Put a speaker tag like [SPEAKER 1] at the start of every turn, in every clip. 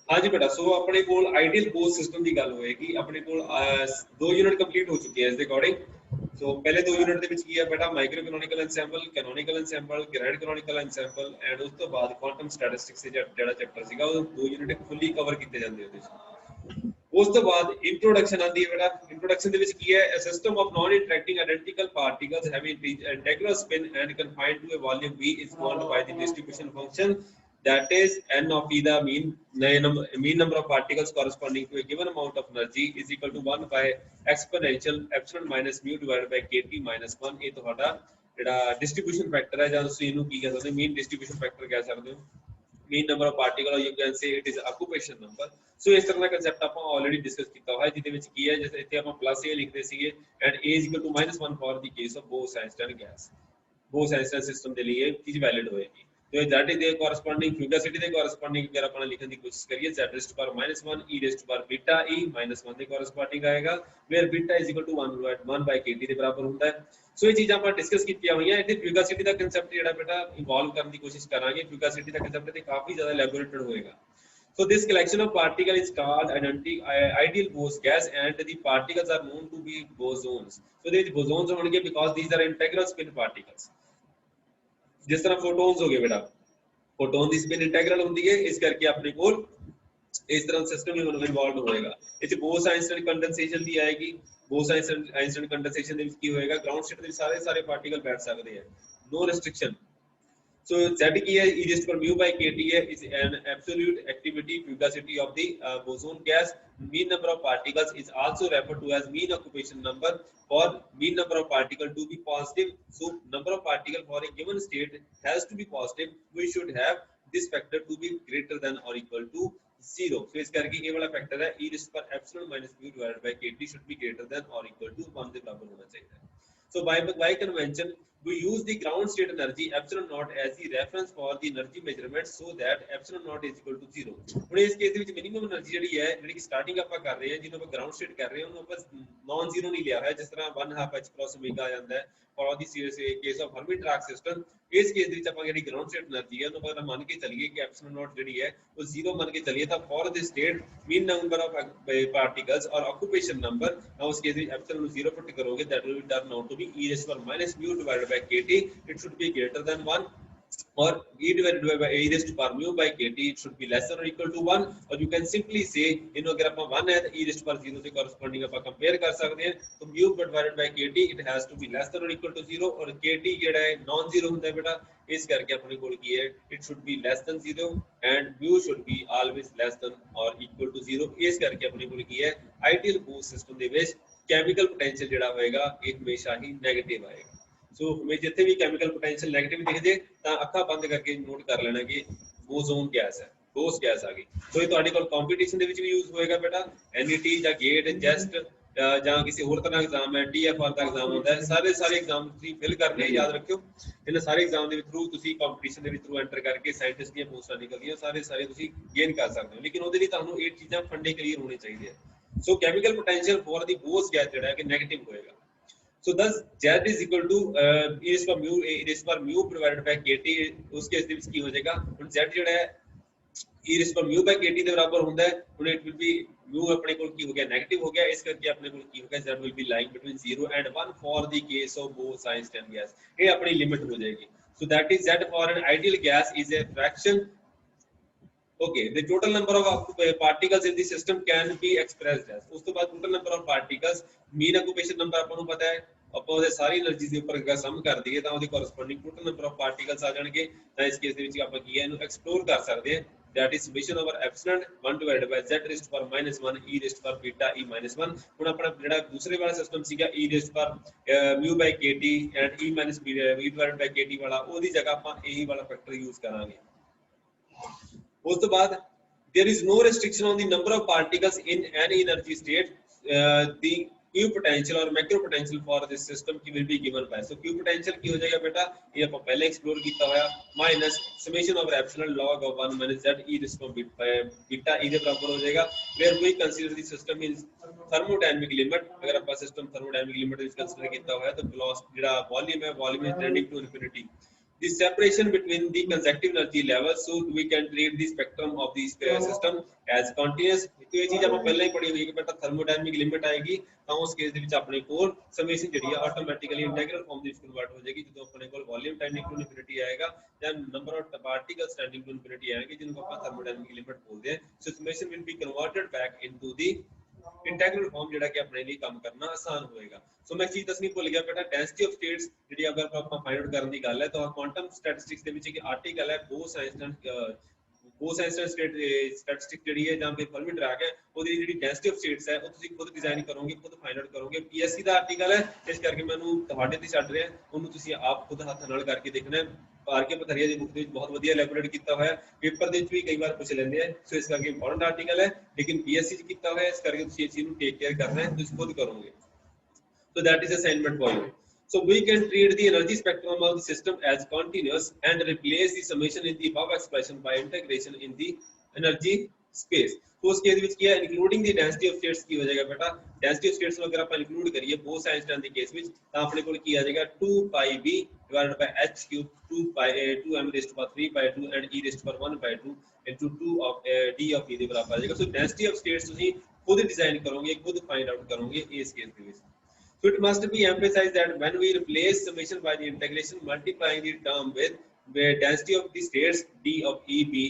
[SPEAKER 1] हाँ जी बेटा, सो अपने को आइडियल बोस सिस्टम की गल होएगी। अपने को 2 यूनिट कंप्लीट हो चुके हैं इस अकॉर्डिंग। सो पहले 2 यूनिट ਦੇ ਵਿੱਚ ਕੀ ਹੈ ਬੇਟਾ, micro canonical ensemble, canonical ensemble, grand canonical ensemble and ਉਸ ਤੋਂ ਬਾਅਦ ਕੁਆਂਟਮ ਸਟੈਟਿਸਟਿਕਸ ਜਿਹੜਾ ਚੈਪਟਰ ਸੀਗਾ ਉਹ 2 ਯੂਨਿਟ ਫੁੱਲੀ ਕਵਰ ਕੀਤੇ ਜਾਂਦੇ ਉਹਦੇ ਵਿੱਚ। ਉਸ ਤੋਂ ਬਾਅਦ ਇੰਟਰੋਡਕਸ਼ਨ ਆਉਂਦੀ ਹੈ ਬੇਟਾ। ਇੰਟਰੋਡਕਸ਼ਨ ਦੇ ਵਿੱਚ ਕੀ ਹੈ, a system of non interacting identical particles having integral spin and confined to a volume V is called by the distribution function that is n of e, the mean number of particles corresponding to a given amount of energy is equal to 1 by exponential epsilon minus mu divided by kt minus 1। ਇਹ ਤੁਹਾਡਾ ਜਿਹੜਾ distribution factor ਹੈ, ਜਾਂ ਤੁਸੀਂ ਇਹਨੂੰ ਕੀ ਕਹਿ ਸਕਦੇ ਹੋ, ਮੀਨ ਡਿਸਟ੍ਰੀਬਿਊਸ਼ਨ ਫੈਕਟਰ ਕਹਿ ਸਕਦੇ ਹੋ। mean number of particle, or you can say it is occupation number। so ਇਸ ਤਰ੍ਹਾਂ ਦਾ concept ਆਪਾਂ already discuss ਕੀਤਾ ਹੋਇਆ, ਜਿਹਦੇ ਵਿੱਚ ਕੀ ਹੈ, ਜਿਵੇਂ ਇੱਥੇ ਆਪਾਂ +a ਲਿਖਦੇ ਸੀਗੇ and a is equal to -1 for the case of Bose-Einstein gas। Bose-Einstein system ਦੇ ਲਈ ਇਹ ਚੀਜ਼ ਵੈਲਿਡ ਹੋਏਗੀ। ਤੇ z ਦੇ ਕੋਰਸਪੋਂਡਿੰਗ ਫਿਊਗਾਸਿਟੀ ਦੇ ਕੋਰਸਪੋਂਡਿੰਗ ਅਗਰ ਆਪਾਂ ਲਿਖਣ ਦੀ ਕੋਸ਼ਿਸ਼ ਕਰੀਏ, z raised to power -1 e raised to power beta e -1 ਦੇ ਕੋਰਸਪੋਂਡਿੰਗ ਆਏਗਾ, where beta is equal to 1 by kt ਦੇ ਬਰਾਬਰ ਹੁੰਦਾ ਹੈ। ਸੋ ਇਹ ਚੀਜ਼ਾਂ ਆਪਾਂ ਡਿਸਕਸ ਕੀਤੀਆਂ ਹੋਈਆਂ। ਇਹਦੇ ਫਿਊਗਾਸਿਟੀ ਦਾ ਕਨਸੈਪਟ ਜਿਹੜਾ ਬੇਟਾ ਇਨਵੋਲਵ ਕਰਨ ਦੀ ਕੋਸ਼ਿਸ਼ ਕਰਾਂਗੇ। ਫਿਊਗਾਸਿਟੀ ਦਾ ਕਨਸੈਪਟ ਤੇ ਕਾਫੀ ਜ਼ਿਆਦਾ ਐਲੈਬੋਰੇਟਡ ਹੋਏਗਾ। So this collection of particles is called ideal Bose gas and the particles are known to be bosons। So these bosons होंगे because these are integral spin particles। जिस तरह photons हो गए बेटा, photon की spin integral होती है, इस करके अपने को इस तरह सिस्टम इन्वॉल्व होएगा। इस Bose-Einstein कंडेंसेशन दी आएगी। Bose-Einstein कंडेंसेशन ਦੇ ਵਿੱਚ ਕੀ ਹੋਏਗਾ, ग्राउंड स्टेट ਦੇ ਸਾਰੇ पार्टिकल बैठ सकते हैं, नो रिस्ट्रिक्शन। So Z की है e raised to power mu by kt है, is an absolute activity fugacity of the boson gas। mean number of particles is also referred to as mean occupation number। for mean number of particle to be positive, so number of particle for a given state has to be positive, we should have this factor to be greater than or equal to 0। so इस करके ये वाला factor है e raised to power epsilon minus mu divided by kt should be greater than or equal to 1 के बराबर होना चाहिए। So by convention, we use the ground state energy epsilon naught as the reference for the energy measurement, so that epsilon naught is equal to 0। ਹੁਣ ਇਸ case ਦੇ ਵਿੱਚ minimum energy ਜਿਹੜੀ ਹੈ, ਜਿਹੜੀ ਕਿ ਸਟਾਰਟਿੰਗ ਆਪਾਂ ਕਰ ਰਹੇ ਹਾਂ, ਜਿਹਨੂੰ ਆਪਾਂ ਗਰਾਊਂਡ ਸਟੇਟ ਕਰ ਰਹੇ ਹਾਂ, ਉਹਨੂੰ ਆਪਾਂ ਨਾਨ ਜ਼ੀਰੋ ਨਹੀਂ ਲਿਆ ਹੋਇਆ, ਜਿਸ ਤਰ੍ਹਾਂ 1/2 h cross omega ਆ ਜਾਂਦਾ ਹੈ ਫॉर ਦੀ ਕੇਸ ਆਫ ਹਰਮਿਟ-ਡਾਰਕ ਸਿਸਟਮ। ਇਸ ਕੇਸ ਦੇ ਵਿੱਚ ਆਪਾਂ ਜਿਹੜੀ ਗਰਾਊਂਡ ਸਟੇਟ એનર્ਜੀ ਹੈ, ਉਹਨੂੰ ਆਪਾਂ ਮੰਨ ਕੇ ਚੱਲੀਏ ਕਿ epsilon naught ਜਿਹੜੀ ਹੈ ਉਹ 0 ਮੰਨ ਕੇ ਚੱਲੀਏ, ਤਾਂ for this state mean number of particles or occupation number, now ਉਸ ਕੇਸ ਵਿੱਚ epsilon ਨੂੰ 0 ਪੁੱਟ ਕਰੋਗੇ, that will turn out to be e raised to power minus mu divided by kt, it should be greater than 1, or e divided by e raised to power mu by kt, it should be less than or equal to 1। or you can simply say, ਇਹਨੂੰ ਅਗਰ ਆਪਾਂ 1 ਹੈ ਤਾਂ e raised to power 0 ਦੇ corresponding ਆਪਾਂ compare ਕਰ ਸਕਦੇ ਹਾਂ, ਤਾਂ mu divided by kt it has to be less than or equal to 0। और kt ਜਿਹੜਾ ਹੈ ਨਾਨ ਜ਼ੀਰੋ ਹੁੰਦਾ ਹੈ ਬੇਟਾ, ਇਸ ਕਰਕੇ ਆਪਣੇ ਕੋਲ ਕੀ ਹੈ, it should be less than 0 and mu should be always less than or equal to 0। ਇਸ ਕਰਕੇ ਆਪਣੇ ਕੋਲ ਕੀ ਹੈ, ਆਈਡੀਅਲ Bose ਸਿਸਟਮ ਦੇ ਵਿੱਚ ਕੈਮੀਕਲ ਪੋਟੈਂਸ਼ੀਅਲ ਜਿਹੜਾ ਹੋਏਗਾ ਇਹ ਹਮੇਸ਼ਾ ਹੀ ਨੈਗੇਟਿਵ ਆਏਗਾ। ਸੋ ਹਮੇਸ਼ਾ ਜਿੱਥੇ ਵੀ ਕੈਮੀਕਲ ਪੋਟੈਂਸ਼ੀਅਲ ਨੈਗੇਟਿਵ ਦਿਖ ਜੇ ਤਾਂ ਅੱਖਾਂ ਬੰਦ ਕਰਕੇ ਨੋਟ ਕਰ ਲੈਣਾ ਕਿ ਬੋਜ਼ੋਨ ਗੈਸ ਹੈ, ਬੋਸ ਗੈਸ ਆ ਗਈ। ਸੋ ਇਹ ਤੁਹਾਡੇ ਕੋਲ ਕੰਪੀਟੀਸ਼ਨ ਦੇ ਵਿੱਚ ਵੀ ਯੂਜ਼ ਹੋਏਗਾ ਬੇਟਾ, NET ਜਾਂ ਗੇਟ ਜੈਸਟ ਜਾਂ ਕਿਸੇ ਹੋਰ ਤਰ੍ਹਾਂ ਐਗਜ਼ਾਮ ਹੈ, TFR ਦਾ ਐਗਜ਼ਾਮ ਹੁੰਦਾ ਹੈ, ਸਾਰੇ ਐਗਜ਼ਾਮ ਤੁਸੀਂ ਫਿਲ ਕਰਨੇ, ਯਾਦ ਰੱਖਿਓ। ਇਹਨਾਂ ਸਾਰੇ ਐਗਜ਼ਾਮ ਦੇ ਥਰੂ ਤੁਸੀਂ ਕੰਪੀਟੀਸ਼ਨ ਦੇ ਥਰੂ ਐਂਟਰ ਕਰਕੇ ਸਾਇੰਟਿਸਟ ਦੀਆਂ ਪੋਸਟਾਂ ਨਿਕਲਦੀਆਂ, ਸਾਰੇ ਤੁਸੀਂ ਗੇਨ ਕਰ ਸਕਦੇ ਹੋ, ਲੇਕਿਨ ਉਹਦੇ ਲਈ ਤੁਹਾਨੂੰ ਇਹ ਚੀਜ਼ਾਂ ਫੰਡੇ ਕਲੀਅਰ ਹੋਣੇ ਚਾਹੀਦੇ ਆ। So chemical potential for the Bose gas ਜਿਹੜਾ ਹੈ ਕਿ ਨੈਗੇਟਿਵ ਹੋਏਗਾ। So thus Z is equal to e raised to power mu divided by kt। ਉਸ ਕੇਸ ਦੇ ਵਿੱਚ ਕੀ ਹੋ ਜਾਏਗਾ, ਹੁਣ Z ਜਿਹੜਾ ਹੈ e raised to power mu by kt ਦੇ ਬਰਾਬਰ ਹੁੰਦਾ ਹੈ। ਹੁਣ it will be mu ਆਪਣੇ ਕੋਲ ਕੀ ਹੋ ਗਿਆ, ਨੈਗੇਟਿਵ ਹੋ ਗਿਆ, ਇਸ ਕਰਕੇ ਆਪਣੇ ਕੋਲ ਕੀ ਹੋ ਗਿਆ, Z will be lying between 0 and 1 for the case of Bose-Einstein gas। ਇਹ ਆਪਣੀ ਲਿਮਿਟ ਹੋ ਜਾਏਗੀ। So that is Z for an ideal gas is a fraction। Okay, the total number of particles in the system can be expressed as, ਉਸ ਤੋਂ ਬਾਅਦ total number of particles, mean occupation number ਆਪਾਂ ਨੂੰ ਪਤਾ ਹੈ, ਆਪਾਂ ਉਹਦੇ ਸਾਰੀ energy ਦੇ ਉੱਪਰ ਸਮ ਕਰ ਦਈਏ ਤਾਂ ਉਹਦੇ corresponding total number of particles ਆ ਜਾਣਗੇ। ਤਾਂ ਇਸ ਕੇਸ ਦੇ ਵਿੱਚ ਆਪਾਂ ਕੀ ਹੈ, ਇਹਨੂੰ ਐਕਸਪਲੋਰ ਕਰ ਸਕਦੇ ਹਾਂ, that is summation over epsilon 1 divided by z raised to power -1 e raised to power beta e -1। ਹੁਣ ਆਪਣਾ ਜਿਹੜਾ ਦੂਸਰੇ ਵਾਲਾ ਸਿਸਟਮ ਸੀਗਾ e raised to power mu by kt and e minus b divided by kt ਵਾਲਾ, ਉਹਦੀ ਜਗ੍ਹਾ ਆਪਾਂ ਇਹੀ ਵਾਲਾ ਫੈਕਟਰ ਯੂਜ਼ ਕਰਾਂਗੇ। ਉਸ ਤੋਂ ਬਾਅਦ there is no restriction on the number of particles in any energy state। the Q potential or macro potential for this system will be given by, so Q potential ਕੀ ਹੋ ਜਾਏਗਾ ਬੇਟਾ, ਇਹ ਆਪਾਂ ਪਹਿਲੇ ਐਕਸਪਲੋਰ ਕੀਤਾ ਹੋਇਆ, minus summation over epsilon log of 1 minus z e raised to beta e ਦੇ ਬਰਾਬਰ ਹੋ ਜਾਏਗਾ, where we consider the system in thermodynamic limit। ਅਗਰ ਆਪਾਂ ਸਿਸਟਮ thermodynamic limit ਵਿੱਚ ਕੰਸੀਡਰ ਕੀਤਾ ਹੋਇਆ ਤਾਂ velocity ਜਿਹੜਾ ਵੋਲਿਊਮ ਹੈ, volume is tending to infinity। the separation between the consecutive energy levels, so we can treat the spectrum of the system as continuous। तो ये चीज ਆਪਾਂ ਪਹਿਲਾਂ ਹੀ ਪੜ੍ਹੀ ਹੋਈ ਹੈ ਕਿ ਬੇਟਾ ਥਰਮੋਡਾਇਨਾਮਿਕ ਲਿਮਿਟ ਆਏਗੀ ਤਾਂ ਉਸ ਕੇਸ ਦੇ ਵਿੱਚ ਆਪਣੇ ਕੋਲ ਸਮੇਸ਼ਨ ਜਿਹੜੀ ਆ ਆਟੋਮੈਟਿਕਲੀ ਇੰਟੈਗਰਲ ਫਾਰਮ ਦੇ ਵਿੱਚ ਕਨਵਰਟ ਹੋ ਜਾਏਗੀ ਜਦੋਂ ਆਪਣੇ ਕੋਲ ਵੋਲਿਊਮ ਟੈਂਡਿੰਗ ਟੂ ਇਨਫਿਨਿਟੀ ਆਏਗਾ ਜਾਂ number of particles tending to infinity ਆएंगे ਜਿਹਨੂੰ ਆਪਾਂ ਥਰਮੋਡਾਇਨਾਮਿਕ ਲਿਮਿਟ ਬੋਲਦੇ ਹਾਂ। So summation will be converted back into the integral form ਜਿਹੜਾ ਕਿ ਆਪਣੇ ਲਈ ਕੰਮ ਕਰਨਾ ਆਸਾਨ ਹੋਏਗਾ। ਸੋ ਮੈਂ ਚੀਜ਼ ਦੱਸਣੀ ਭੁੱਲ ਗਿਆ ਬੇਟਾ ਡੈਂਸਿਟੀ ਆਫ ਸਟੇਟਸ ਜਿਹੜੀ ਅਗਰ ਆਪਾਂ ਫਾਈਂਡ ਆਊਟ ਕਰਨ ਦੀ ਗੱਲ ਹੈ ਤਾਂ ਕੁਆਂਟਮ ਸਟੈਟਿਸਟਿਕਸ ਦੇ ਵਿੱਚ ਇੱਕ ਆਰਟੀਕਲ ਹੈ ਬੋਸ-ਆਈਨਸਟਾਈਨ ਸਟੈਟਿਸਟਿਕ ਜਿਹੜੀ ਹੈ ਜਾਂ ਫਿਰ ਫਰਮੀ ਡਰਾਕ ਹੈ ਉਹਦੀ ਜਿਹੜੀ ਡੈਂਸਿਟੀ ਆਫ ਸਟੇਟਸ ਹੈ ਉਹ ਤੁਸੀਂ ਖੁਦ ਡਿਜ਼ਾਈਨ ਕਰੋਗੇ ਖੁਦ ਫਾਈਂਡ ਆਊਟ ਕਰੋਗੇ। ਪੀਐਸਸੀ ਦਾ ਆਰਟੀਕਲ ਹੈ ਇਸ ਕਰਕੇ ਮੈਨੂੰ ਤੁਹਾਡੇ ਤੇ ਛੱਡ ਰਿਹਾ ਉਹਨੂੰ ਤੁਸੀਂ ਆਪ ਖੁਦ ਹੱਥ ਨਾਲ ਕਰਕੇ ਦੇਖਣਾ ਹੈ। ਆਰਕੇ ਪਥਰੀਆ ਦੀ ਬੁੱਕ ਦੇ ਵਿੱਚ ਬਹੁਤ ਵਧੀਆ ਇਲੈਬੋਰੇਟ ਕੀਤਾ ਹੋਇਆ ਪੇਪਰ ਦੇ ਵਿੱਚ ਵੀ ਕਈ ਵਾਰ ਪੁੱਛ ਲੈਂਦੇ ਆ। ਸੋ ਇਸ ਕਰਕੇ ਇੰਪੋਰਟੈਂਟ ਆਰਟੀਕਲ ਹੈ ਲੇਕਿਨ ਪੀਐਸਸੀ ਚ ਕੀਤਾ ਹੋਇਆ ਇਸ ਕਰਕੇ ਤੁਸੀਂ ਇਹ ਚੀਜ਼ ਨੂੰ ਟੇਕ ਕੇਅਰ ਕਰਨਾ ਹੈ ਤੁਸੀਂ ਖੁਦ ਕਰੋਗੇ। So that is assignment for you. So we can treat the energy spectrum of the system as continuous and replace the summation in the above expression by integration in the energy space. तो उस case ਵਿੱਚ ਕੀ ਹੈ including the density of states ਕੀ ਹੋ ਜਾਏਗਾ ਬੇਟਾ density of states ਨੂੰ ਅਗਰ ਆਪਾਂ include ਕਰੀਏ ਬੋਸ ਆਈਨਸਟਾਈਨ ਦੀ ਕੇਸ ਵਿੱਚ ਤਾਂ ਆਪਣੇ ਕੋਲ ਕੀ ਆ ਜਾਏਗਾ 2 pi b divided by h cube 2 pi 2 m raised to power 3 by 2 and e raised to power 1 by 2 into 2 of d of e ਦੇ ਬਰਾਬਰ ਆ ਜਾਏਗਾ। ਸੋ density of states ਤੁਸੀਂ ਖੁਦ ਡਿਜ਼ਾਈਨ ਕਰੋਗੇ ਖੁਦ ਫਾਈਂਡ ਆਊਟ ਕਰੋਗੇ ਇਸ ਕੇਸ ਦੇ ਵਿੱਚ। So it must be emphasized that when we replace summation by the integration, multiplying the term with density of the states d of e be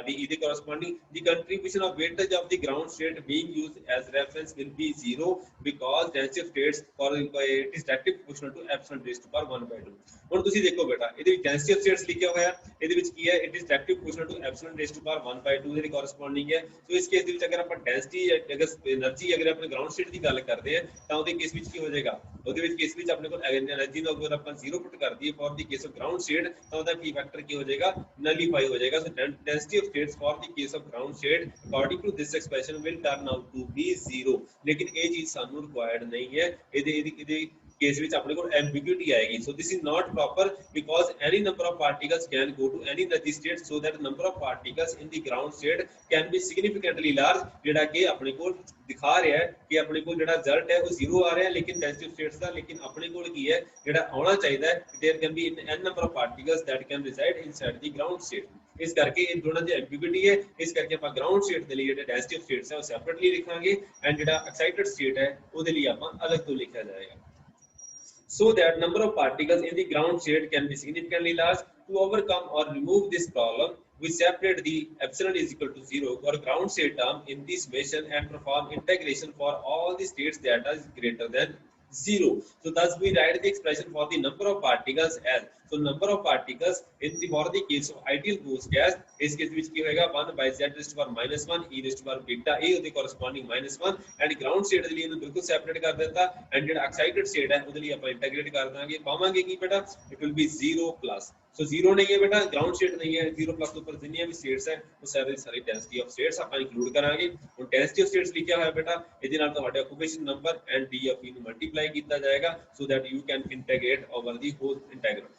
[SPEAKER 1] de the corresponding the contribution of weightage of the ground state being used as reference will be 0 because density of states for it is directly proportional to epsilon raised to power 1 by 2। ਹੁਣ ਤੁਸੀਂ ਦੇਖੋ ਬੇਟਾ ਇਹਦੇ ਵਿੱਚ density of states ਲਿਖਿਆ ਹੋਇਆ ਇਹਦੇ ਵਿੱਚ ਕੀ ਹੈ it is directly proportional to epsilon raised to power 1 by 2 ਦੇ corresponding ਹੈ। ਸੋ ਇਸ ਕੇਸ ਦੇ ਵਿੱਚ ਅਗਰ ਆਪਾਂ density ਅਗਰ એનર્ਜੀ ਅਗਰ ਆਪਣੇ ਗਰਾਊਂਡ ਸਟੇਟ ਦੀ ਗੱਲ ਕਰਦੇ ਹਾਂ ਤਾਂ ਉਹਦੇ ਕੇਸ ਵਿੱਚ ਕੀ ਹੋ ਜਾਏਗਾ ਉਹਦੇ ਵਿੱਚ ਕੇਸ ਵਿੱਚ ਆਪਣੇ ਕੋਲ એનર્ਜੀ ਨੂੰ ਅਗਰ ਆਪਾਂ 0 ਪੁੱਟ ਕਰ ਦਈਏ for the case of ground state ਤਾਂ ਉਹਦਾ ਕੀ ਫੈਕਟਰ ਕੀ ਹੋ ਜਾਏਗਾ ਨਲੀਫਾਈ ਹੋ ਜਾਏਗਾ। ਸੋ density of states for the case of ground state according to this expression will turn out to be 0। ਲੇਕਿਨ ਇਹ ਚੀਜ਼ ਸਾਨੂੰ ਰਿਕੁਆਇਰਡ ਨਹੀਂ ਹੈ ਇਹਦੇ case which apne ko ambiguity aayegi। So this is not proper because any number of particles can go to any energy state so that number of particles in the ground state can be significantly large jehda ke apne ko दिखा रहा है कि अपने को जेड़ा result है वो 0 आ रहा है लेकिन density of states ਦਾ लेकिन अपने को की है जेड़ा आना चाहिए there can be n number of particles that can reside inside the ground state। ਇਸ ਕਰਕੇ ਇਹ ਦੋਨਾਂ ਦੀ ਐਂਬੀਗੁਇਟੀ ਹੈ ਇਸ ਕਰਕੇ ਆਪਾਂ ਗਰਾਊਂਡ ਸਟੇਟ ਦੇ ਲਈ ਜਿਹੜਾ ਡੈਂਸਿਟੀ ਆਫ ਸਟੇਟਸ ਹੈ ਉਹ ਸੈਪਰੇਟਲੀ ਲਿਖਾਂਗੇ ਐਂਡ ਜਿਹੜਾ ਐਕਸਾਈਟਡ ਸਟੇਟ ਹੈ ਉਹਦੇ ਲਈ ਆਪਾਂ ਅਲੱਗ ਤੋਂ ਲਿਖਿਆ ਜਾਏਗਾ। So that number of particles in the ground state can be significantly large। To overcome or remove this problem, we separate the epsilon is equal to 0 for ground state term in this summation and perform integration for all the states that is greater than 0। So thus we write the expression for the number of particles as so number of particles in the for the case of ideal Bose gas is case which ki hoega 1 by z raised to power -1 e raised to power beta a the corresponding -1 and ground state ਦੇ ਲਈ ਇਹਨੂੰ ਬਿਲਕੁਲ separate ਕਰ ਦਿੱਤਾ and ਜਿਹੜਾ excited state ਹੈ ਉਹਦੇ ਲਈ ਆਪਾਂ ਇੰਟੀਗ੍ਰੇਟ ਕਰ ਦਾਂਗੇ ਪਾਵਾਂਗੇ ਕੀ ਬੇਟਾ it will be 0 plus। ਸੋ 0 ਨਹੀਂ ਹੈ ਬੇਟਾ ਗਰਾਊਂਡ ਸਟੇਟ ਨਹੀਂ ਹੈ 0 ਪਲੱਸ ਤੋਂ ਉੱਪਰ ਜਿੰਨੀਆਂ ਵੀ ਸਟੇਟਸ ਹੈ ਉਹ ਸਾਰੀ ਡੈਂਸਿਟੀ ਆਫ ਸਟੇਟਸ ਆਪਾਂ ਇਨਕਲੂਡ ਕਰਾਂਗੇ। ਹੁਣ ਡੈਂਸਿਟੀ ਆਫ ਸਟੇਟਸ ਲਿਖਿਆ ਹੋਇਆ ਬੇਟਾ ਇਹਦੇ ਨਾਲ ਤੁਹਾਡੇ occupation number and D of ਨੂੰ ਮਲਟੀਪਲਾਈ ਕੀਤਾ ਜਾਏਗਾ so that you can integrate over the hole integral.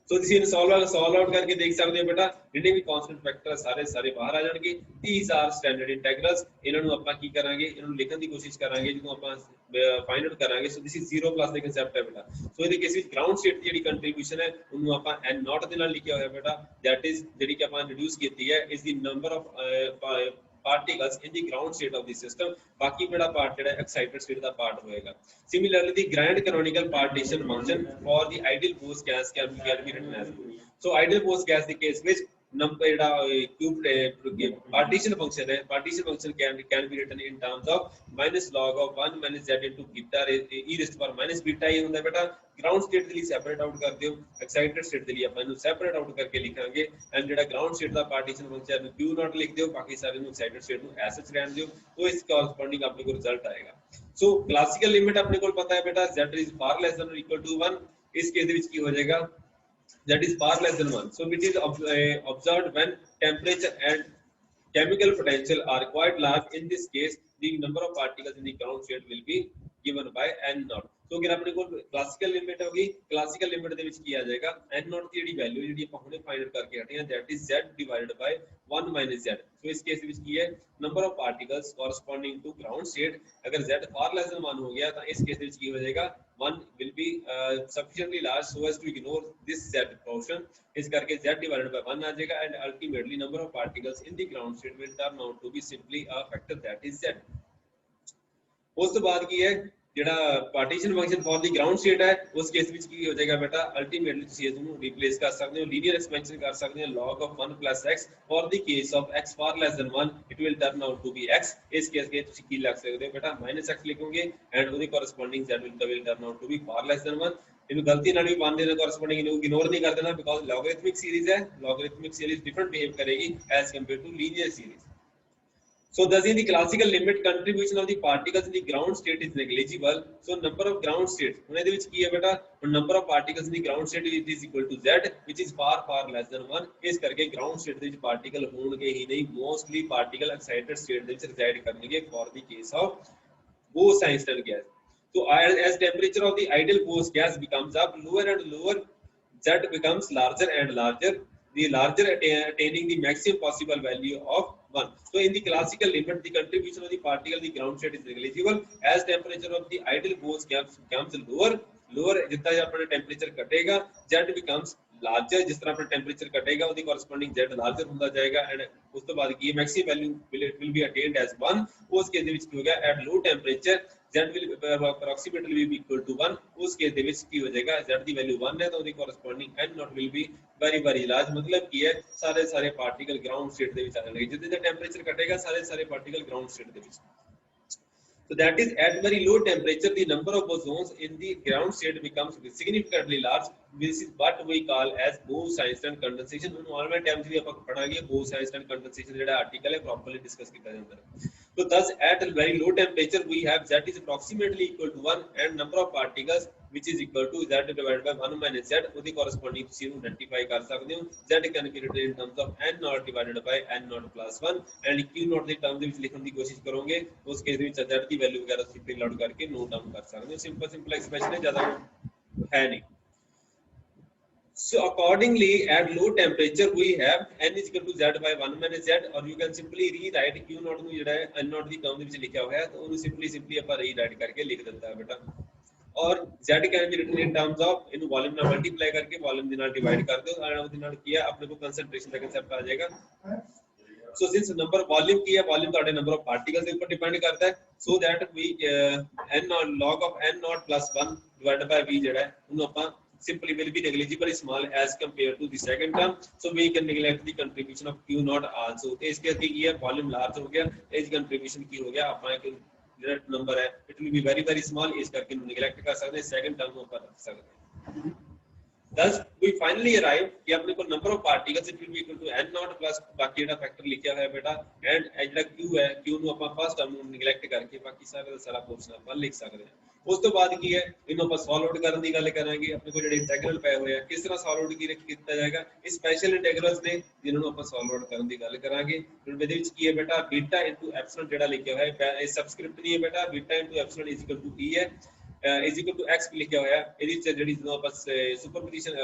[SPEAKER 1] ਸੋ ਤੁਸੀਂ ਇਹਨੂੰ ਸੋਲਵ ਆਊਟ ਕਰਕੇ ਦੇਖ ਸਕਦੇ ਹੋ ਬੇਟਾ ਜਿਹੜੇ ਵੀ ਕਾਂਸਟੈਂਟ ਫੈਕਟਰ ਸਾਰੇ ਬਾਹਰ ਆ ਜਾਣਗੇ। ਥੀਸ ਆਰ ਸਟੈਂਡਰਡ ਇੰਟੀਗਰਲਸ ਇਹਨਾਂ ਨੂੰ ਆਪਾਂ ਕੀ ਕਰਾਂਗੇ ਇਹਨਾਂ ਨੂੰ ਲਿਖਣ ਦੀ ਕੋਸ਼ਿਸ਼ ਕਰਾਂਗੇ ਜਦੋਂ ਆਪਾਂ ਫਾਈਂਡ ਆਊਟ ਕਰਾਂਗੇ। ਸੋ ਦਿਸ ਇਜ਼ 0 ਪਲੱਸ ਦੇ ਕਨਸੈਪਟ ਹੈ ਬੇਟਾ। ਸੋ ਇਹਦੇ ਕੇਸ ਵਿੱਚ ਗਰਾਊਂਡ ਸਟੇਟ ਦੀ ਜਿਹੜੀ ਕੰਟਰੀਬਿਊਸ਼ਨ ਹੈ ਉਹਨੂੰ ਆਪਾਂ n ਨੋਟ ਦੇ ਨਾਲ ਲਿਖਿਆ ਹੋਇਆ ਬੇਟਾ ਦੈਟ ਇਜ਼ ਜਿਹੜੀ ਕਿ ਆਪਾਂ ਰਿਡਿਊਸ ਕੀਤੀ ਹੈ ਇਸ ਦੀ number of particles in the ground state of the system। ਬਾਕੀ ਬੜਾ ਪਾਰਟ ਜਿਹੜਾ excited state ਦਾ ਪਾਰਟ ਹੋਏਗਾ। Similarly the grand canonical partition function for the ideal Bose gas can be written as so ideal Bose gas the case which number cube partition function है partition function can be written in terms of minus log of 1 minus z into beta e raised to power minus beta ये ਹੁੰਦਾ बेटा ground state ਦੇ ਲਈ separate out ਕਰ ਦਿਓ excited state ਦੇ ਲਈ ਆਪਾਂ ਇਹਨੂੰ ਸੈਪਰੇਟ ਆਊਟ ਕਰਕੇ ਲਿਖਾਂਗੇ ਐਂਡ ਜਿਹੜਾ ਗਰਾਊਂਡ ਸਟੇਟ ਦਾ ਪਾਰਟੀਸ਼ਨ ਫੰਕਸ਼ਨ ਨੂੰ q ਨੋਟ ਲਿਖ ਦਿਓ ਬਾਕੀ ਸਾਰੇ ਨੂੰ ਐਕਸਾਈਟਡ ਸਟੇਟ ਨੂੰ ਐਸ ਐਚ ਰਹਿਣ ਦਿਓ तो ਇਸ ਕੋਰਸਪੋਂਡਿੰਗ ਆਪਣੇ ਕੋਲ ਰਿਜ਼ਲਟ ਆਏਗਾ। ਸੋ ਕਲਾਸਿਕਲ ਲਿਮਿਟ ਆਪਣੇ ਕੋਲ ਪਤਾ ਹੈ ਬੇਟਾ z is far less than or equal to 1 ਇਸ ਕੇਸ ਦੇ ਵਿੱਚ ਕੀ ਹੋ ਜਾਏਗਾ that is far less than 1 so which is observed when temperature and chemical potential are quite large। In this case the number of particles in the ground state will be given by n naught। so ਅਗਰ ਆਪਣੇ ਕੋਲ classical limit ਹੋਗੀ classical limit ਦੇ ਵਿੱਚ ਕੀ ਆ ਜਾਏਗਾ n naught ਦੀ ਜਿਹੜੀ value ਜਿਹੜੀ ਆਪਾਂ ਹੁਣੇ ਫਾਈਂਡ ਆਊਟ ਕਰਕੇ ਹਟੇ ਹਾਂ that is z divided by 1 minus z। so ਇਸ ਕੇਸ ਵਿੱਚ ਕੀ ਹੈ number of particles corresponding to ground state ਅਗਰ z far less than 1 ਹੋ ਗਿਆ ਤਾਂ ਇਸ ਕੇਸ ਵਿੱਚ ਕੀ ਹੋ ਜਾਏਗਾ 1 will be sufficiently large so as to ignore this z portion, इस करके z divided by 1 आ जाएगा, and ultimately number of particles in the ground state will turn out to be simply a factor that is z। ਉਸ ਤੋਂ ਬਾਅਦ ਕੀ ਹੈ ਜਿਹੜਾ partition function for the ground state ਹੈ ਉਸ ਕੇਸ ਵਿੱਚ ਕੀ ਹੋ ਜਾਏਗਾ ਬੇਟਾ, ਅਲਟੀਮੇਟਲੀ ਤੁਸੀਂ ਇਹਨੂੰ ਰਿਪਲੇਸ ਕਰ ਸਕਦੇ ਹੋ, ਲੀਨੀਅਰ ਐਕਸਪੈਂਸ਼ਨ ਕਰ ਸਕਦੇ ਹੋ log of 1 plus x, for the case of x far less than 1 it will turn out to be x, ਇਸ ਕੇਸ ਕੇ ਤੁਸੀਂ ਕੀ ਲਿਖ ਸਕਦੇ ਹੋ ਬੇਟਾ -x ਲਿਖੋਗੇ ਐਂਡ ਉਹਦੀ corresponding z will turn out to be far less than 1। ਇਹਨੂੰ ਗਲਤੀ ਨਾਲ ਵੀ 1 ਦੇ ਕੋਰਸਪੋਂਡਿੰਗ ਇਹਨੂੰ ਇਗਨੋਰ ਨਹੀਂ ਕਰ ਦੇਣਾ, ਬਿਕੋਜ਼ ਲੋਗਰਿਥਮਿਕ ਸੀਰੀਜ਼ ਹੈ, ਲੋਗਰਿਥਮਿਕ ਸੀਰੀਜ਼ ਡਿਫਰੈਂਟ ਬਿਹੇਵ ਕਰੇਗੀ as compare to linear series. So thus in the classical limit contribution of the particles in the ground state is negligible, so number of ground states ਹੁਣ ਇਹਦੇ ਵਿੱਚ ਕੀ ਹੈ ਬੇਟਾ, number of particles in the ground state is equal to z which is far less than 1, ਇਸ ਕਰਕੇ ground state ਦੇ ਵਿੱਚ ਪਾਰਟੀਕਲ ਹੋਣਗੇ ਹੀ ਨਹੀਂ, mostly particle excited state ਦੇ ਵਿੱਚ reside ਕਰਨਗੇ for the case of Bose-Einstein gas। So as temperature of the ideal Bose gas becomes up, lower and lower, z becomes larger and larger, the larger attaining the maximum possible value of 1। So in the classical limit the contribution of the particle in the ground state is negligible, as temperature of the ideal Bose gas becomes lower जितना अपना temperature घटेगा z becomes larger, जिस तरह अपना temperature घटेगा उसकी corresponding z larger होता जाएगा, एंड उस तो बाद की maximum value will be attained as 1। उस केस ਦੇ ਵਿੱਚ ਕੀ ਹੋ ਗਿਆ at low temperature z will approximately be equal to 1, उस केस ਦੇ ਵਿੱਚ ਕੀ ਹੋ ਜਾਏਗਾ z ਦੀ ਵੈਲਿਊ 1 ਹੈ ਤਾਂ ਉਹਦੀ corresponding n naught will be very large, मतलब ਕੀ ਹੈ ਸਾਰੇ ਪਾਰਟੀਕਲ ਗਰਾਊਂਡ ਸਟੇਟ ਦੇ ਵਿੱਚ ਆ ਜਾਣਗੇ, ਜਿੱਦਾਂ ਜਿੱਦਾਂ ਟੈਂਪਰੇਚਰ ਘਟੇਗਾ ਸਾਰੇ ਪਾਰਟੀਕਲ ਗਰਾਊਂਡ ਸਟੇਟ ਦੇ ਵਿੱਚ। So that is at very low temperature the number of bosons in the ground state becomes significantly large, this is what we call as Bose-Einstein condensation। ਹੁਣ ਆਉਣ ਵਾਲੇ ਟਾਈਮ 'ਚ ਵੀ ਆਪਾਂ ਪੜਾਂਗੇ Bose-Einstein condensation ਜਿਹੜਾ article ਹੈ properly discuss ਕੀਤਾ ਜਾਂਦਾ ਹੈ। So thus at a very low temperature we have z is approximately equal to 1 and number of particles which is equal to z divided by 1 minus z, ਉਹਦੀ corresponding ਤੁਸੀਂ ਇਹਨੂੰ identify ਕਰ ਸਕਦੇ ਹੋ, z can be written in terms of n naught divided by n naught plus 1 and q naught ਦੇ term ਦੇ ਵਿੱਚ ਲਿਖਣ ਦੀ ਕੋਸ਼ਿਸ਼ ਕਰੋਗੇ, ਉਸ ਕੇਸ ਦੇ ਵਿੱਚ z ਦੀ ਵੈਲਿਊ ਵਗੈਰਾ ਤੁਸੀਂ ਪ੍ਰਿੰਟ ਆਊਟ ਕਰਕੇ ਨੋਟ ਡਾਊਨ ਕਰ ਸਕਦੇ ਹੋ, ਸਿੰਪਲ ਐਕਸਪ੍ਰੈਸ਼ਨ ਹੈ, ਜ਼ਿਆਦਾ ਹੈ ਨਹੀਂ। So accordingly at low temperature we have n is equal to z by 1 minus z, or you can simply rewrite q naught ਨੂੰ ਜਿਹੜਾ ਹੈ n naught ਦੀ ਟਰਮ ਦੇ ਵਿੱਚ ਲਿਖਿਆ ਹੋਇਆ ਹੈ ਤਾਂ ਉਹਨੂੰ simply ਆਪਾਂ ਰੀਰਾਈਟ ਕਰਕੇ ਲਿਖ ਦਿੱਤਾ ਹੈ ਬੇਟਾ, और z can be written in terms of ਇਹਨੂੰ ਵੋਲਿਊਮ ਨਾਲ ਮਲਟੀਪਲਾਈ ਕਰਕੇ ਵੋਲਿਊਮ ਦੇ ਨਾਲ ਡਿਵਾਈਡ ਕਰ ਦਿਓ, और ਉਹਦੇ ਨਾਲ ਕੀ ਹੈ ਆਪਣੇ ਕੋਲ ਕੰਸੈਂਟ੍ਰੇਸ਼ਨ ਦਾ ਕਨਸੈਪਟ ਆ ਜਾਏਗਾ। So since number volume ਕੀ ਹੈ, volume ਤੁਹਾਡੇ number of particles ਦੇ ਉੱਪਰ ਡਿਪੈਂਡ ਕਰਦਾ ਹੈ, so that we n naught log of n naught plus 1 divided by v ਜਿਹੜਾ ਹੈ ਉਹਨੂੰ ਆਪਾਂ simply will be negligible small as compared to the second term, so we can neglect the contribution of q naught also। ਇਸ ਕੇ ਕੀ ਹੈ volume large ਹੋ ਗਿਆ, ਇਸ contribution ਕੀ ਹੋ ਗਿਆ ਆਪਾਂ ਇੱਕ ਜਿਹੜਾ ਨੰਬਰ ਹੈ it will be very small, ਇਸ ਕਰਕੇ ਨੂੰ ਨੈਗਲੈਕਟ ਕਰ ਸਕਦੇ ਹਾਂ, ਸੈਕੰਡ ਟਰਮ ਨੂੰ ਆਪਾਂ ਰੱਖ ਸਕਦੇ ਹਾਂ। Thus we finally arrive कि अपने को number of particles it will be equal to n naught plus बाकी ਜਿਹੜਾ फैक्टर लिखा है बेटा, and ਜਿਹੜਾ q है q ਨੂੰ ਆਪਾਂ ਫਸਟ ਟਰਮ ਨੂੰ ਨੈਗਲੈਕਟ ਕਰਕੇ ਬਾਕੀ ਸਾਰਾ ਪੋਰਸ਼ਨ ਆਪਾਂ ਲਿਖ ਸਕਦੇ ਹਾਂ। ਉਸ ਤੋਂ ਬਾਅਦ ਕੀ ਹੈ ਇਹਨੂੰ ਆਪਾਂ ਸੋਲਵ ਆਊਟ ਕਰਨ ਦੀ ਗੱਲ ਕਰਾਂਗੇ, ਆਪਣੇ ਕੋਲ ਜਿਹੜੇ ਇੰਟੈਗਰਲ ਪਏ ਹੋਏ ਆ ਕਿਸ ਤਰ੍ਹਾਂ ਸੋਲਵ ਆਊਟ ਕੀਤਾ ਜਾਏਗਾ, ਇਹ ਸਪੈਸ਼ਲ ਇੰਟੈਗਰਲਸ ਨੇ ਜਿਨ੍ਹਾਂ ਨੂੰ ਆਪਾਂ ਸੋਲਵ ਆਊਟ ਕਰਨ ਦੀ ਗੱਲ ਕਰਾਂਗੇ। ਹੁਣ ਇਹਦੇ ਵਿੱਚ ਕੀ ਹੈ ਬੇਟਾ ਬੀਟਾ ਇਨਟੂ ਐਪਸਿਲਨ ਜਿਹੜਾ ਲਿਖਿਆ ਹੋਇਆ ਹੈ ਇਹ ਸਬਸਕ੍ਰਿਪਟ ਨਹੀਂ ਹੈ ਬੇਟਾ, beta into epsilon is equal to e ਹੈ, is equal to x ਲਿਖਿਆ ਹੋਇਆ, ਇਹਦੀ ਜਿਹੜੀ ਜਦੋਂ ਆਪਾਂ ਸੁਪਰਪੋਜੀਸ਼ਨ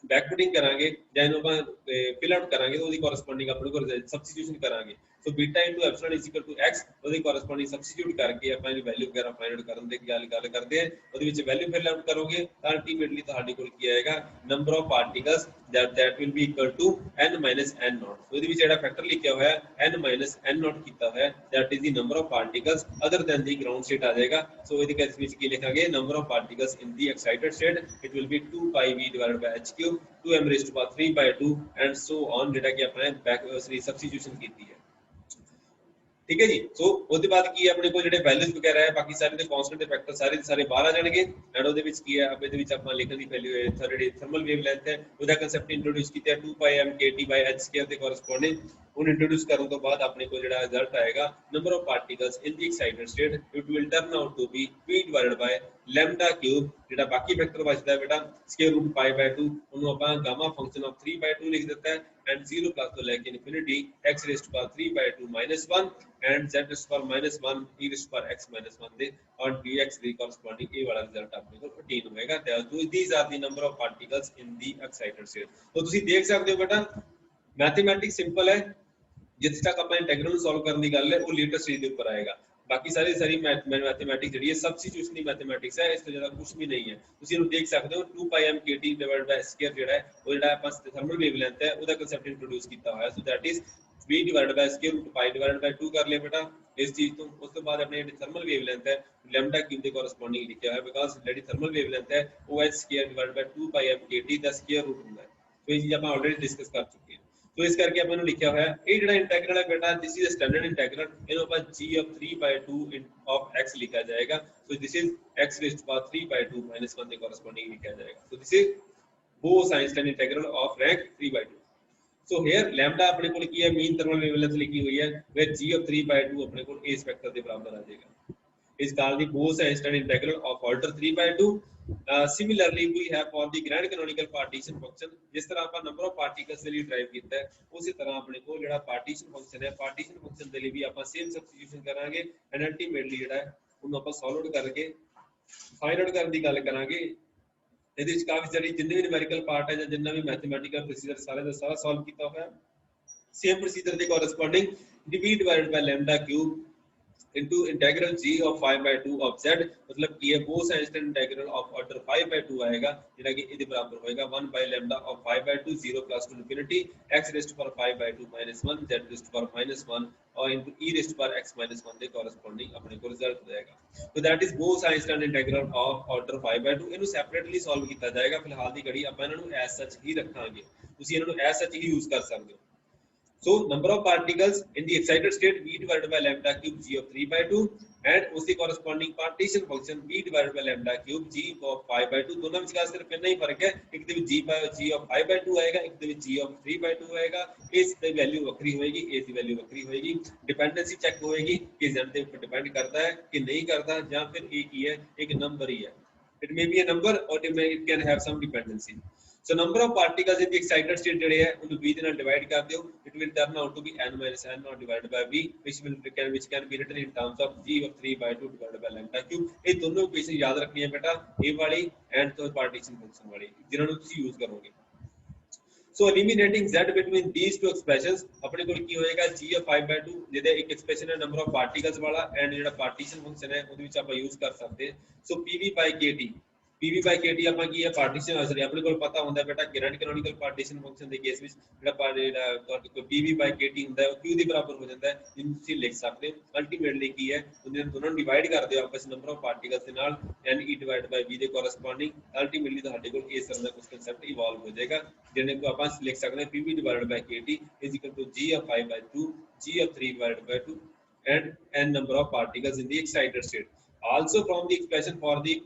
[SPEAKER 1] ਬੈਕਪੁਟਿੰਗ ਕਰਾਂਗੇ ਜਾਂ ਇਹਨੂੰ ਆਪਾਂ ਫਿਲ ਆਊਟ ਕਰਾਂਗੇ ਤਾਂ ਉਹਦੀ ਕੋਰਸਪੋਂਡਿੰਗ ਆਪਣੇ ਕੋਲ ਸਬਸਟੀਟਿਊਸ਼ਨ ਕਰਾਂਗੇ। So beta into epsilon is equal to x, ਉਹਦੀ ਕੋਰਸਪੋਂਡਿੰਗ ਸਬਸਟੀਟਿਊਟ ਕਰਕੇ ਆਪਾਂ ਇਹਦੀ ਵੈਲਿਊ ਵਗੈਰਾ ਫਾਈਂਡ ਆਊਟ ਕਰਨ ਦੀ ਗੱਲ ਕਰਦੇ ਹਾਂ, ਉਹਦੇ ਵਿੱਚ ਵੈਲਿਊ ਫਿਲ ਆਊਟ ਕਰੋਗੇ ਤਾਂ ਅਲਟੀਮੇਟਲੀ ਤੁਹਾਡੇ ਕੋਲ ਕੀ ਆਏਗਾ number of particles that will be equal to n minus n naught। ਉਹਦੇ ਵਿੱਚ ਜਿਹੜਾ ਫੈਕਟਰ ਲਿਖਿਆ ਹੋਇਆ n minus n naught ਕੀਤਾ ਹੋਇਆ that is the number of particles other than the ground state ਆ ਜਾਏਗਾ। ਸੋ ਇਹਦੇ ਕੇਸ ਵਿੱਚ ਕੀ ਲਿਖਾਂਗੇ number of particles in the excited state it will be 2 pi v divided by h cube 2m raised to power 3 by 2 and so on, ਜਿਹੜਾ ਕਿ ਆਪਾਂ back substitution ਕੀਤੀ ਹੈ, ਠੀਕ ਹੈ ਜੀ। ਸੋ ਉਹਦੇ ਬਾਅਦ ਕੀ ਹੈ ਆਪਣੇ ਕੋਲ ਜਿਹੜੇ ਵੈਲਿਊਜ਼ ਵਗੈਰਾ ਹੈ ਬਾਕੀ ਸਾਰੇ ਦੇ ਕਨਸਟੈਂਟ ਦੇ ਫੈਕਟਰ ਸਾਰੇ ਬਾਹਰ ਆ ਜਾਣਗੇ, ਐਂਡ ਉਹਦੇ ਵਿੱਚ ਕੀ ਹੈ ਆਪਾਂ ਇਹਦੇ ਵਿੱਚ ਆਪਾਂ ਲਿਖਣ ਦੀ ਵੈਲਿਊ ਹੈ ਜਿਹੜੀ ਥਰਮਲ ਵੇਵ ਲੈਂਥ ਹੈ ਉਹਦਾ ਕਨਸੈਪਟ ਇੰਟਰੋਡਿਊਸ ਕੀਤਾ 2 pi m kt by h square ਦੇ ਕੋਰਸਪੋਂਡਿੰਗ, ਉਹਨੂੰ ਇੰਟਰੋਡਿਊਸ ਕਰਨ ਤੋਂ ਬਾਅਦ ਆਪਣੇ ਕੋਲ ਜਿਹੜਾ ਰਿਜ਼ਲਟ ਆਏਗਾ number of particles in the excited state it will turn out to be v divided by lambda cube, ਜਿਹੜਾ ਬਾਕੀ ਫੈਕਟਰ ਬਚਦਾ ਹੈ ਬੇਟਾ ਸਕੁਅਰ ਰੂਟ pi by 2, ਉਹਨੂੰ ਆਪਾਂ ਗਾਮਾ ਫੰਕਸ਼ਨ ਆਫ 3 by 2 ਲਿਖ ਦਿੱਤਾ ਹੈ, and 0 plus to like infinity x raised to power 3 by 2 minus 1 and z raised to power minus 1 e raised to power x minus 1 ਦੇ और dx the corresponding a ਵਾਲਾ result ਆਪਣੇ ਕੋਲ obtain ਹੋਏਗਾ। these are the number of particles in the excited state। तो ਤੁਸੀਂ ਦੇਖ ਸਕਦੇ ਹੋ ਬੇਟਾ ਮੈਥਮੈਟਿਕਸ ਸਿੰਪਲ ਹੈ, ਜਿੱਥੇ ਤੱਕ ਆਪਾਂ ਇੰਟੈਗਰਲ ਨੂੰ ਸੋਲਵ ਕਰਨ ਦੀ ਗੱਲ ਹੈ ਉਹ ਲੇਟੈਸਟ ਸਟੇਜ ਦੇ ਉੱਪਰ ਆਏਗਾ। बाकी सारी मैथमेटिक्स ਜਿਹੜੀ ਹੈ ਸਬਸਟੀਟਿਊਸ਼ਨ ਦੀ ਮੈਥਮੈਟਿਕਸ ਹੈ, ਇਸ ਤੋਂ ਜ਼ਿਆਦਾ ਕੁਝ ਵੀ ਨਹੀਂ ਹੈ। ਤੁਸੀਂ ਇਹਨੂੰ ਦੇਖ ਸਕਦੇ ਹੋ 2πm kT divide by square ਜਿਹੜਾ ਹੈ ਉਹ ਜਿਹੜਾ ਆਪਾਂ ਥਰਮਲ ਵੇਵਲੈਂਥ ਹੈ ਉਹਦਾ ਕਨਸੈਪਟ ਇੰਟਰੋਡਿਊਸ ਕੀਤਾ ਹੋਇਆ। So that is v divide by square root pi divide by 2 ਕਰ ਲਿਆ ਬੇਟਾ ਇਸ ਚੀਜ਼ ਤੋਂ। ਉਸ ਤੋਂ ਬਾਅਦ ਆਪਣੇ ਜਿਹੜੀ ਥਰਮਲ ਵੇਵਲੈਂਥ ਹੈ ਲੈਮਡਾ ਕਿਊਬ ਦੇ ਕੋਰਸਪੋਂਡਿੰਗ ਲਿਖਿਆ ਹੋਇਆ, ਬਿਕਾਜ਼ ਜਿਹੜੀ ਥਰਮਲ ਵੇਵਲੈਂਥ ਹੈ ਉਹ ਹੈ square divide by 2πm kT ਦਾ ਸਕੁਅਰ ਰੂਟ ਹੁੰਦਾ ਹੈ। ਸੋ ਇਹ ਚੀਜ਼ ਆਪਾਂ ਆਲਰੇਡੀ ਡਿਸਕਸ ਕਰ ਚੁੱਕੇ ਹਾਂ। तो इस करके अपन लिखा हुआ है ये जो इंटेग्रल है बेटा this is standard integral, Eno upon g of 3/2 of x लिखा जाएगा। so this is x raised to power 3/2 minus 1 के corresponding लिखा जाएगा। so this is Bose-Einstein integral of rank 3/2। so here lambda अपने को की है मीन थर्मल वेवलेंथ लिखी हुई है, where g of 3/2 अपने को a स्पेक्टर के बराबर आ जाएगा। is called the Bose-Einstein integral of order 3/2। similarly we have for the grand canonical partition function, जिस तरह ਆਪਾਂ number of particles ਦੇ ਲਈ ਡਰਾਈਵ ਕੀਤਾ ਹੈ ਉਸੇ ਤਰ੍ਹਾਂ ਆਪਣੇ ਕੋਲ ਜਿਹੜਾ partition function ਹੈ partition function ਦੇ ਲਈ ਵੀ ਆਪਾਂ same substitution ਕਰਾਂਗੇ and ultimately ਜਿਹੜਾ ਹੈ ਉਹਨੂੰ ਆਪਾਂ solve out ਕਰਕੇ find out ਕਰਨ ਦੀ ਗੱਲ ਕਰਾਂਗੇ। ਇਹਦੇ ਵਿੱਚ ਕਾਫੀ ਸਾਰੀ ਜਿੰਨੇ ਵੀ numerical part ਹੈ ਜਾਂ ਜਿੰਨਾ ਵੀ mathematical procedure ਸਾਰੇ ਦਾ ਸਾਰਾ solve ਕੀਤਾ ਹੋਇਆ same procedure ਦੇ corresponding dv divided by lambda cube into integral g of 5/2 of z, मतलब कि ये Bose-Einstein integral of order 5/2 आएगा ਜਿਹੜਾ ਕਿ ਇਹਦੇ ਬਰਾਬਰ ਹੋਏਗਾ 1 by lambda of 5/2 0 plus to infinity x raised to power 5/2 minus 1 z raised to power minus 1 और into e raised to power x minus 1 ਦੇ corresponding ਆਪਣੇ ਕੋਲ ਰਿਜ਼ਲਟ ਆਏਗਾ। so that is Bose-Einstein integral of order 5/2। ਇਹਨੂੰ separately solve ਕੀਤਾ ਜਾਏਗਾ, ਫਿਲਹਾਲ ਦੀ ਘੜੀ ਆਪਾਂ ਇਹਨਾਂ ਨੂੰ as such ਹੀ ਰੱਖਾਂਗੇ, ਤੁਸੀਂ ਇਹਨਾਂ ਨੂੰ as such ਹੀ ਯੂਜ਼ ਕਰ ਸਕਦੇ ਹੋ। so number of particles in the excited state v divided by lambda cube g of 3/2 and उसके corresponding partition function v divided by lambda cube g of 5/2। दोनों में सिर्फ इतना ही फर्क है, एक ਦੇ ਵਿੱਚ g of 5/2 ਆਏਗਾ, ਇੱਕ ਦੇ ਵਿੱਚ g of 3/2 ਆਏਗਾ। ਇਸ ਦੀ ਵੈਲਿਊ ਵੱਖਰੀ ਹੋਏਗੀ, ਇਸ ਦੀ ਵੈਲਿਊ ਵੱਖਰੀ ਹੋਏਗੀ। ਡਿਪੈਂਡੈਂਸੀ ਚੈੱਕ ਹੋਏਗੀ ਕਿ z ਦੇ ਉੱਪਰ ਡਿਪੈਂਡ ਕਰਦਾ ਹੈ ਕਿ ਨਹੀਂ ਕਰਦਾ, ਜਾਂ ਫਿਰ ਇਹ ਕੀ ਹੈ ਇੱਕ ਨੰਬਰ ਹੀ ਹੈ। it may be a number or it can have some dependency। so number of particles in the excited state ਜਿਹੜੇ ਹੈ ਉਹਨੂੰ v ਦੇ ਨਾਲ ਡਿਵਾਈਡ ਕਰ ਦਿਓ, it will turn out to be n minus n naught divided by v which can be written in terms of g of 3/2 divided by lambda cube। ਇਹ ਦੋਨੋਂ equation ਯਾਦ ਰੱਖਣੀ ਹੈ ਬੇਟਾ, ਇਹ ਵਾਲੀ and the partition function ਵਾਲੀ, ਜਿਨ੍ਹਾਂ ਨੂੰ ਤੁਸੀਂ ਯੂਜ਼ ਕਰੋਗੇ। so eliminating z between these two expressions ਆਪਣੇ ਕੋਲ ਕੀ ਹੋਏਗਾ g of 5/2 ਜਿਹਦੇ ਇੱਕ ਐਕਸਪ੍ਰੈਸ਼ਨ ਹੈ number of particles ਵਾਲਾ and ਜਿਹੜਾ partition function ਹੈ ਉਹਦੇ ਵਿੱਚ ਆਪਾਂ ਯੂਜ਼ ਕਰ ਸਕਦੇ ਹਾਂ। so pv by kt pv by kt ਆਪਾਂ ਕੀ ਹੈ ਪਾਰਟੀਸ਼ਨ ਆਸਰੇ ਆਪਣੇ ਕੋਲ ਪਤਾ ਹੁੰਦਾ ਬੇਟਾ ਗ੍ਰੈਂਡ ਕੈਨੋਨੀਕਲ ਪਾਰਟੀਸ਼ਨ ਫੰਕਸ਼ਨ ਦੇ ਕੇਸ ਵਿੱਚ ਜਿਹੜਾ ਤੁਹਾਡੇ ਕੋਲ pv by kt ਹੁੰਦਾ ਹੈ ਉਹ q ਦੇ ਬਰਾਬਰ ਹੋ ਜਾਂਦਾ ਹੈ, ਜਿਹਨੂੰ ਤੁਸੀਂ ਲਿਖ ਸਕਦੇ ਹੋ। ਅਲਟੀਮੇਟਲੀ ਕੀ ਹੈ ਉਹਨਾਂ ਦੋਨਾਂ ਨੂੰ ਡਿਵਾਈਡ ਕਰ ਦਿਓ ਆਪਸ ਨੰਬਰ ਆਫ ਪਾਰਟੀਕਲਸ ਦੇ ਨਾਲ n e divided by v ਦੇ ਕੋਰਸਪੋਂਡਿੰਗ। ਅਲਟੀਮੇਟਲੀ ਤੁਹਾਡੇ ਕੋਲ ਇਸ ਤਰ੍ਹਾਂ ਦਾ ਕੁਝ ਕਨਸੈਪਟ ਇਵੋਲਵ ਹੋ ਜਾਏਗਾ ਜਿਹਨੇ ਕੋ ਆਪਾਂ ਲਿਖ ਸਕਦੇ ਹਾਂ pv divided by kt is equal to g of 5/2 g of 3 divided by 2 and n number of particles in the excited state। also from the expression for the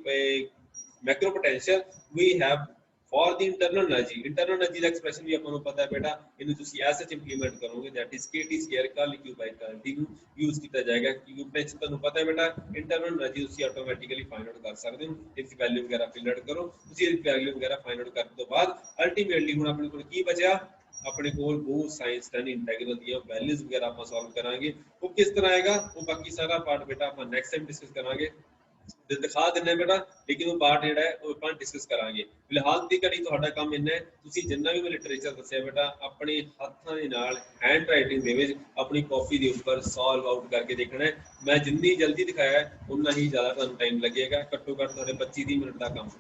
[SPEAKER 1] macro potential we have for the internal energy the expression ਵੀ ਆਪਾਂ ਨੂੰ ਪਤਾ ਹੈ ਬੇਟਾ, ਇਹਨੂੰ ਤੁਸੀਂ S H implement ਕਰੋਗੇ that is kt square curl q by curl t ਨੂੰ use ਕੀਤਾ ਜਾਏਗਾ। ਕਿਉਂਕਿ potential ਤੁਹਾਨੂੰ ਪਤਾ ਹੈ ਬੇਟਾ ਇੰਟਰਨਲ એનર્ਜੀ ਤੁਸੀਂ ਆਟੋਮੈਟਿਕਲੀ ਫਾਈਂਡ ਆਊਟ ਕਰ ਸਕਦੇ ਹੋ, ਇਸ ਵੈਲਿਊ ਵਗੈਰਾ ਫਿਲ ਆਊਟ ਕਰੋ। ਤੁਸੀਂ ਇਸ ਵੈਲਿਊ ਵਗੈਰਾ ਫਾਈਂਡ ਆਊਟ ਕਰਨ ਤੋਂ ਬਾਅਦ ਅਲਟੀਮੇਟਲੀ ਹੁਣ ਆਪਣੇ ਕੋਲ ਕੀ ਬਚਿਆ, ਆਪਣੇ ਕੋਲ Bose-Einstein ਇੰਟੈਗਰਲ ਦੀਆਂ ਵੈਲਿਊਜ਼ ਵਗੈਰਾ ਆਪਾਂ ਸੋਲਵ ਕਰਾਂਗੇ। ਉਹ ਕਿਸ ਤਰ੍ਹਾਂ ਆਏਗਾ ਉਹ ਬਾਕੀ ਸਾਰਾ ਪਾਰਟ ਬੇਟਾ ਆਪਾਂ ਨੈਕਸਟ ਟਾਈਮ ਡਿਸਕਸ ਕਰਾਂਗੇ, ਦਿਖਾ ਦਿੰਨੇ ਬੇਟਾ, ਲੇਕਿਨ ਉਹ ਪਾਰਟ ਜਿਹੜਾ ਹੈ ਉਹ ਆਪਾਂ ਡਿਸਕਸ ਕਰਾਂਗੇ। ਫਿਲਹਾਲ ਦੀ ਘੜੀ ਤੁਹਾਡਾ ਕੰਮ ਇੰਨਾ ਹੈ, ਤੁਸੀਂ ਜਿੰਨਾ ਵੀ ਮੈਂ ਲਿਟਰੇਚਰ ਦੱਸਿਆ ਬੇਟਾ ਆਪਣੇ ਹੱਥਾਂ ਦੇ ਨਾਲ ਹੈਂਡ ਰਾਈਟਿੰਗ ਦੇ ਵਿੱਚ ਆਪਣੀ ਕਾਪੀ ਦੇ ਉੱਪਰ ਸੋਲਵ ਆਊਟ ਕਰਕੇ ਦੇਖਣਾ ਹੈ। ਮੈਂ ਜਿੰਨੀ ਜਲਦੀ ਦਿਖਾਇਆ ਉਨਾ ਹੀ ਜ਼ਿਆਦਾ ਤੁਹਾਨੂੰ ਟਾਈਮ ਲੱਗੇਗਾ, ਘੱਟੋ ਘੱਟ ਤੁਹਾਡੇ 25-30 ਮਿੰਟ ਦਾ ਕੰਮ,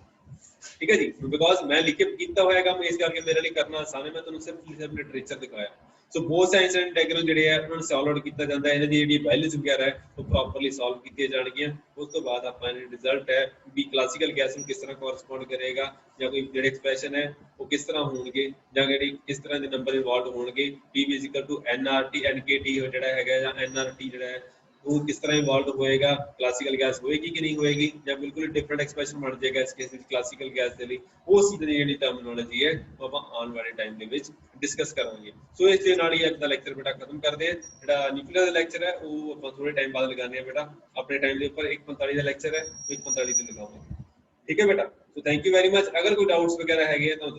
[SPEAKER 1] ਠੀਕ ਹੈ ਜੀ। ਬਿਕੋਜ਼ ਮੈਂ ਲਿਖ ਕੇ ਕੀਤਾ ਹੋਇਆ ਕੰਮ, ਇਸ ਕਰਕੇ ਮੇਰੇ ਲਈ ਕਰਨਾ ਆਸਾਨ ਹੈ, ਮੈਂ ਤੁਹਾਨੂੰ ਸਿਰਫ ਲਿਟਰੇਚਰ ਦਿਖਾਇਆ। ਸੋ Bose-Einstein ਇੰਟੈਗਰਲ ਜਿਹੜੇ ਹੈ ਉਹਨਾਂ ਨੂੰ ਸੋਲਵ ਆਊਟ ਕੀਤਾ ਜਾਂਦਾ ਹੈ, ਇਹਨਾਂ ਦੀ ਜਿਹੜੀ ਵੈਲਿਊਜ਼ ਵਗੈਰਾ ਹੈ ਉਹ ਪ੍ਰੋਪਰਲੀ ਸੋਲਵ ਕੀਤੀਆਂ ਜਾਣਗੀਆਂ। ਉਸ ਤੋਂ ਬਾਅਦ ਆਪਾਂ ਇਹ ਰਿਜ਼ਲਟ ਹੈ ਵੀ ਕਲਾਸੀਕਲ ਗੈਸ ਨੂੰ ਕਿਸ ਤਰ੍ਹਾਂ ਕੋਰਸਪੋਂਡ ਕਰੇਗਾ, ਜਾਂ ਕੋਈ ਜਿਹੜੇ ਐਕਸਪ੍ਰੈਸ਼ਨ ਹੈ ਉਹ ਕਿਸ ਤਰ੍ਹਾਂ ਹੋਣਗੇ, ਜਾਂ ਜਿਹੜੀ ਕਿਸ ਤਰ੍ਹਾਂ ਦੇ ਨੰਬਰ ਇਨਵੋਲਵ ਹੋਣਗੇ। PV = nRT NKT ਜਿਹੜਾ ਹੈਗਾ ਜਾਂ nRT ਜਿਹੜਾ ਹੈ ਉਹ ਕਿਸ ਤਰ੍ਹਾਂ ਇਵੋਲਵ ਹੋਏਗਾ, ਕਲਾਸੀਕਲ ਗੈਸ ਹੋਏਗੀ ਕਿ ਨਹੀਂ ਹੋਏਗੀ, ਜਾਂ ਬਿਲਕੁਲ ਡਿਫਰੈਂਟ ਐਕਸਪ੍ਰੈਸ਼ਨ ਬਣ ਜਾਏਗਾ ਇਸ ਕੇਸ ਵਿੱਚ ਕਲਾਸੀਕਲ ਗੈਸ ਦੇ ਲਈ। ਉਸ ਚੀਜ਼ ਦੀ ਜਿਹੜੀ ਟਰਮੀਨੋਲੋਜੀ ਹੈ ਉਹ ਆਪਾਂ ਆਉਣ ਵਾਲੇ ਟਾਈਮ ਦੇ ਵਿੱਚ ਡਿਸਕਸ ਕਰਾਂਗੇ। ਸੋ ਇਸ ਦੇ ਨਾਲ ਹੀ ਅੱਜ ਦਾ ਲੈਕਚਰ ਬੇਟਾ ਖਤਮ ਕਰਦੇ ਹਾਂ। ਜਿਹੜਾ ਨਿਊਕਲੀਅਰ ਦਾ ਲੈਕਚਰ ਹੈ ਉਹ ਆਪਾਂ ਥੋੜੇ ਟਾਈਮ ਬਾਅਦ ਲਗਾਉਂਦੇ ਹਾਂ ਬੇਟਾ, ਆਪਣੇ ਟਾਈਮ ਦੇ ਉੱਪਰ 1:45 ਦਾ ਲੈਕਚਰ ਹੈ, 1:45 ਤੇ ਲਗਾਵਾਂਗੇ, ਠੀਕ ਹੈ ਬੇਟਾ। So thank you very much. ਅਗਰ ਕੋਈ ਡਾਊਟਸ ਵਗੈਰਾ ਹੈਗੇ ਤਾਂ